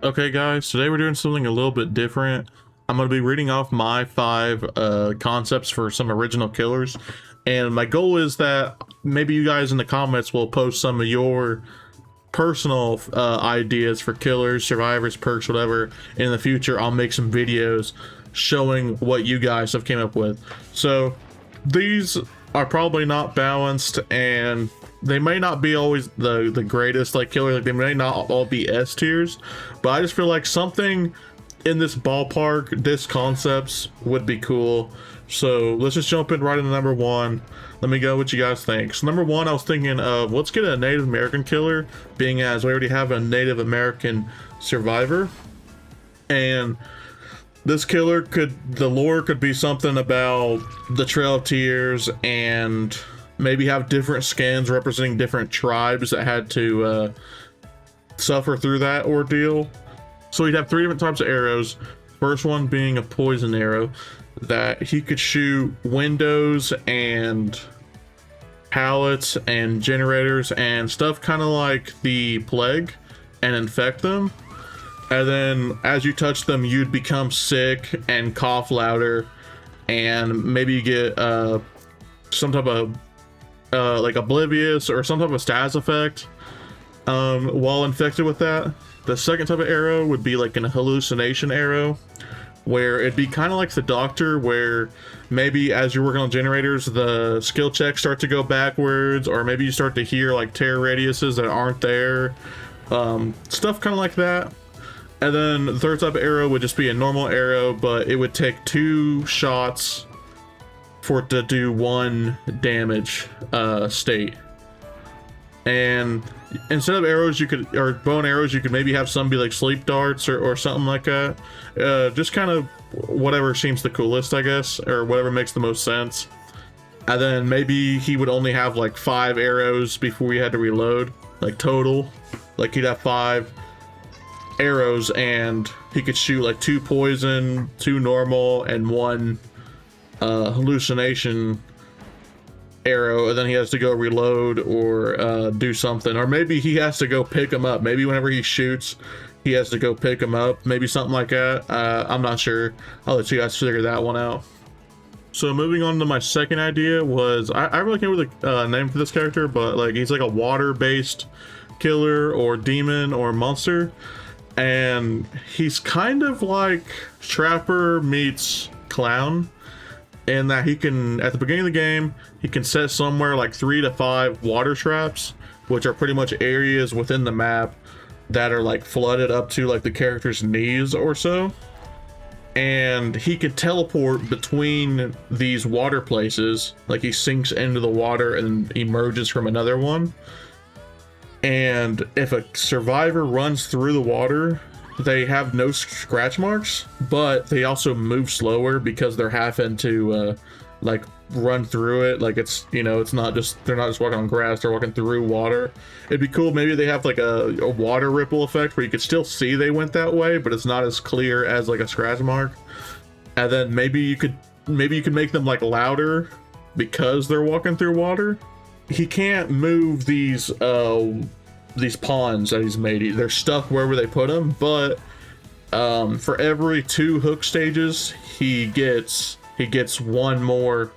Okay, guys, today we're doing something a little bit different. I'm going to be reading off my five concepts for some original killers. And my goal is that maybe you guys in the comments will post some of your personal ideas for killers, survivors, perks, whatever. In the future, I'll make some videos showing what you guys have came up with. So these are probably not balanced, and they may not be always the greatest like killer, like they may not all be S tiers, but I just feel like something in this ballpark, this concepts would be cool. So let's just jump in right into number one. Let me go what you guys think. So number one, I was thinking of, let's get a Native American killer, being as we already have a Native American survivor. And this killer the lore could be something about the Trail of Tears, and maybe have different skins representing different tribes that had to suffer through that ordeal. So he'd have three different types of arrows. First one being a poison arrow that he could shoot windows and pallets and generators and stuff, kind of like the plague, and infect them. And then as you touch them, you'd become sick and cough louder, and maybe you get some type of like oblivious or some type of stas effect while infected with that. The second type of arrow would be like an hallucination arrow, where it'd be kind of like the doctor, where maybe as you're working on generators, the skill checks start to go backwards, or maybe you start to hear like terror radiuses that aren't there, stuff kind of like that. And then the third type of arrow would just be a normal arrow, but it would take 2 shots for it to do 1 damage state. And instead of arrows, or bow and arrows, you could maybe have some be like sleep darts or something like that. Just kind of whatever seems the coolest, I guess, or whatever makes the most sense. And then maybe he would only have like 5 arrows before he had to reload, like total. Like he'd have 5 arrows, and he could shoot like 2 poison, 2 normal, and 1 hallucination arrow, and then he has to go reload or do something, or maybe he has to go pick him up. Maybe whenever he shoots, he has to go pick him up, maybe something like that. I'm not sure. I'll let you guys figure that one out. So moving on to my second idea was, I really came with a name for this character, but like he's like a water-based killer or demon or monster, and he's kind of like Trapper meets Clown, in that he can, at the beginning of the game, he can set somewhere like 3 to 5 water traps, which are pretty much areas within the map that are like flooded up to like the character's knees or so. And he could teleport between these water places, like he sinks into the water and emerges from another one. And if a survivor runs through the water, they have no scratch marks, but they also move slower because they're having to like run through it. Like it's, you know, it's not just, they're not just walking on grass, they're walking through water. It'd be cool, maybe they have like a water ripple effect where you could still see they went that way, but it's not as clear as like a scratch mark. And then maybe you could make them like louder because they're walking through water. He can't move these ponds that he's made. They're stuck wherever they put them, but for every 2 hook stages, he gets 1 more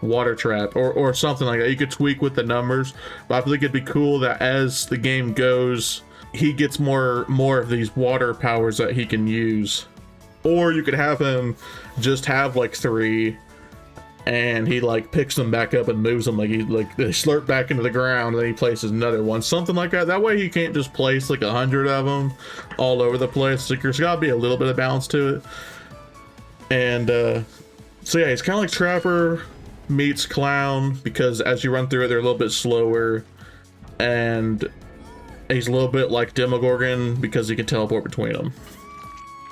water trap or something like that. You could tweak with the numbers, but I think it'd be cool that as the game goes, he gets more of these water powers that he can use. Or you could have him just have like 3, and he like picks them back up and moves them, like they slurp back into the ground, and then he places another one, something like that. That way he can't just place like 100 of them all over the place. Like there's gotta be a little bit of balance to it. And so yeah, he's kind of like Trapper meets Clown, because as you run through it, they're a little bit slower, and he's a little bit like Demogorgon because he can teleport between them.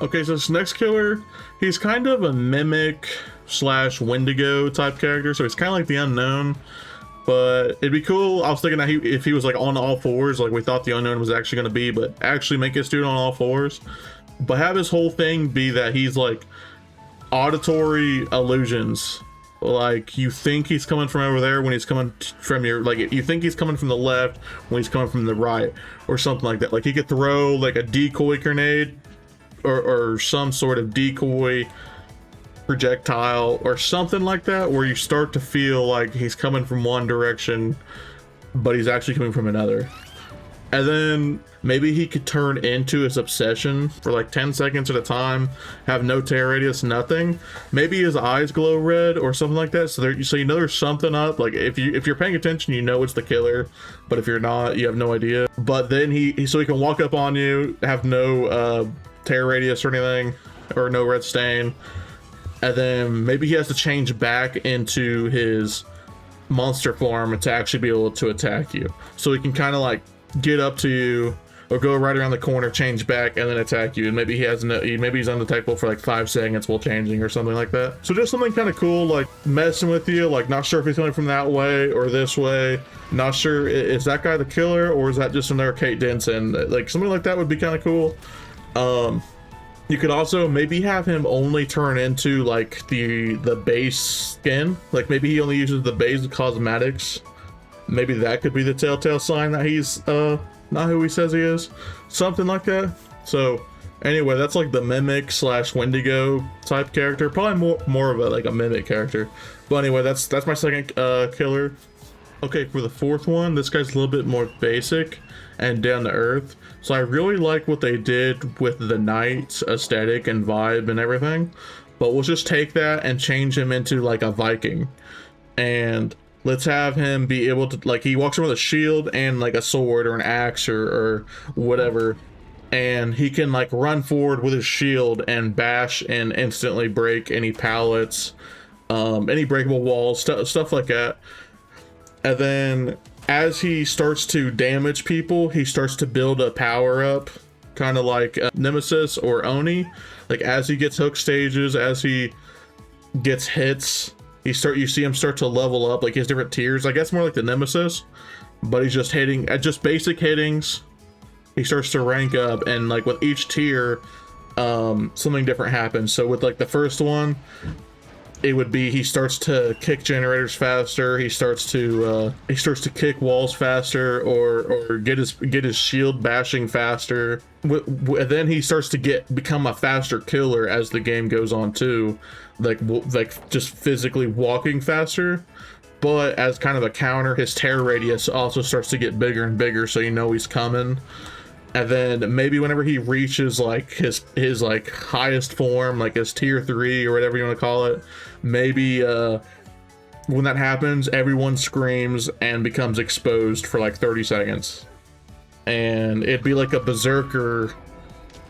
Okay, so this next killer, he's kind of a mimic slash Wendigo type character, so he's kind of like the Unknown, but it'd be cool. I was thinking that if he was like on all 4s, like we thought the Unknown was actually going to be, but actually make this dude on all 4s, but have his whole thing be that he's like auditory illusions. like you think he's coming from over there when he's coming from your, like you think he's coming from the left when he's coming from the right, or something like that. Like he could throw like a decoy grenade or some sort of decoy projectile or something like that, where you start to feel like he's coming from one direction but he's actually coming from another. And then maybe he could turn into his obsession for like 10 seconds at a time, have no tear radius, nothing. Maybe his eyes glow red or something like that. So you know there's something up. Like if you're paying attention, you know it's the killer. But if you're not, you have no idea. But then he can walk up on you, have no tear radius or anything, or no red stain. And then maybe he has to change back into his monster form to actually be able to attack you. So he can kind of like get up to you or go right around the corner, change back, and then attack you. And maybe maybe he's undetectable for like 5 seconds while changing or something like that. So just something kind of cool, like messing with you, like not sure if he's coming from that way or this way. Not sure, is that guy the killer or is that just another Kate Denson? Like something like that would be kind of cool. You could also maybe have him only turn into like the base skin. Like maybe he only uses the base cosmetics. Maybe that could be the telltale sign that he's not who he says he is. Something like that. So anyway, that's like the mimic / Wendigo type character. Probably more of a mimic character. But anyway, that's my second killer. Okay, for the fourth one, this guy's a little bit more basic and down to earth. So I really like what they did with the knight aesthetic and vibe and everything. But we'll just take that and change him into like a Viking. And let's have him be able to, like, he walks around with a shield and like a sword or an axe or whatever. And he can like run forward with his shield and bash and instantly break any pallets, any breakable walls, stuff like that. And then as he starts to damage people, he starts to build a power up, kind of like Nemesis or Oni. Like as he gets hook stages, as he gets hits, you see him start to level up. Like he has different tiers. I guess more like the Nemesis, but he's just hitting at just basic hittings. He starts to rank up, and like with each tier, something different happens. So with like the first one, it would be he starts to kick generators faster. He starts to kick walls faster, or get his shield bashing faster. Then he starts to become a faster killer as the game goes on too, like just physically walking faster. But as kind of a counter, his tear radius also starts to get bigger and bigger, so you know he's coming. And then maybe whenever he reaches like his like highest form, like his tier 3 or whatever you want to call it, maybe when that happens, everyone screams and becomes exposed for like 30 seconds. And it'd be like a berserker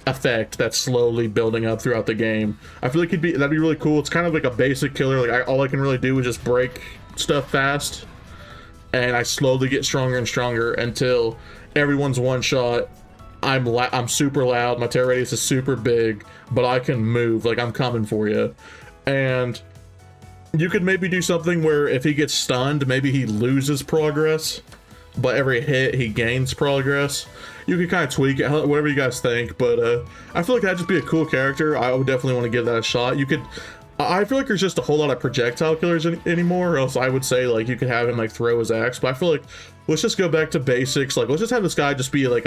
effect that's slowly building up throughout the game. I feel like that'd be really cool. It's kind of like a basic killer. Like all I can really do is just break stuff fast, and I slowly get stronger and stronger until everyone's one shot. I'm super loud, my tear radius is super big, but I can move, like I'm coming for you. And you could maybe do something where if he gets stunned, maybe he loses progress, but every hit he gains progress. You could kind of tweak it, whatever you guys think, but I feel like that'd just be a cool character. I would definitely want to give that a shot. I feel like there's just a whole lot of projectile killers anymore, or else I would say like you could have him like throw his axe, but I feel like let's just go back to basics. Like let's just have this guy just be like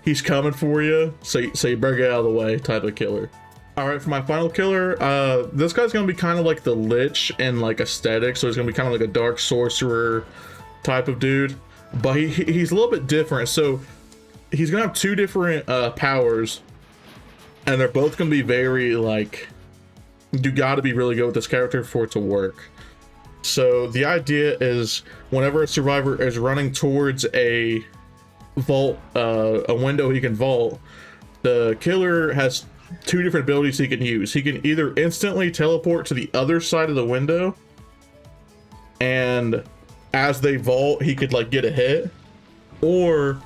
he's coming for you, so you better get out of the way type of killer. All right, for my final killer, this guy's gonna be kind of like the Lich in like aesthetic, so he's gonna be kind of like a dark sorcerer type of dude, but he's a little bit different. So he's gonna have 2 different powers, and they're both gonna be very like, you gotta be really good with this character for it to work. So the idea is whenever a survivor is running towards a vault, a window he can vault, the killer has 2 different abilities he can use. He can either instantly teleport to the other side of the window, and as they vault, he could like get a hit, or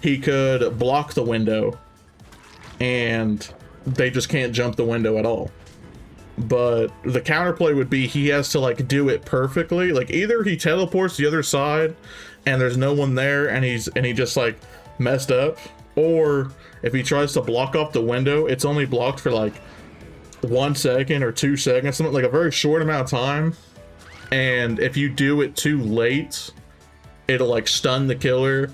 he could block the window and they just can't jump the window at all. But the counterplay would be he has to like do it perfectly. Like either he teleports to the other side and there's no one there and he just like messed up, or if he tries to block off the window, it's only blocked for like 1 second or 2 seconds, something like a very short amount of time. And if you do it too late, it'll like stun the killer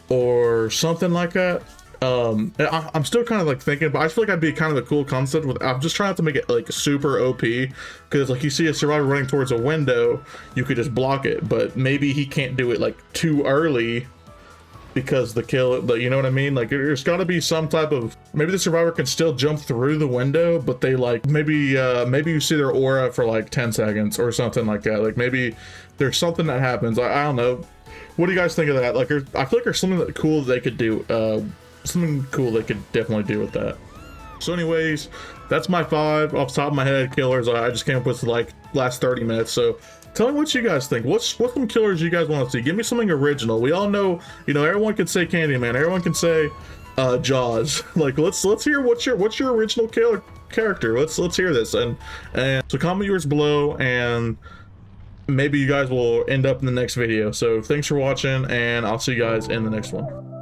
or something like that. I'm still kind of like thinking, but I feel like that'd be kind of a cool concept. I'm just trying to make it like super OP, because like you see a survivor running towards a window, you could just block it, but maybe he can't do it like too early because the kill, you know what I mean? Like there's got to be some type of, maybe the survivor can still jump through the window, but they like maybe you see their aura for like 10 seconds or something like that. Like maybe there's something that happens. I don't know. What do you guys think of that? Like I feel like there's something that cool they could do. Something cool they could definitely do with that. So anyways, that's my 5 off the top of my head killers I just came up with like last 30 minutes. So tell me what you guys think. What's some killers you guys want to see? Give me something original. We all know, you know, everyone can say Candyman, everyone can say Jaws. Like let's hear what's your original killer character. Let's hear this, and so comment yours below, and maybe you guys will end up in the next video. So thanks for watching, and I'll see you guys in the next one.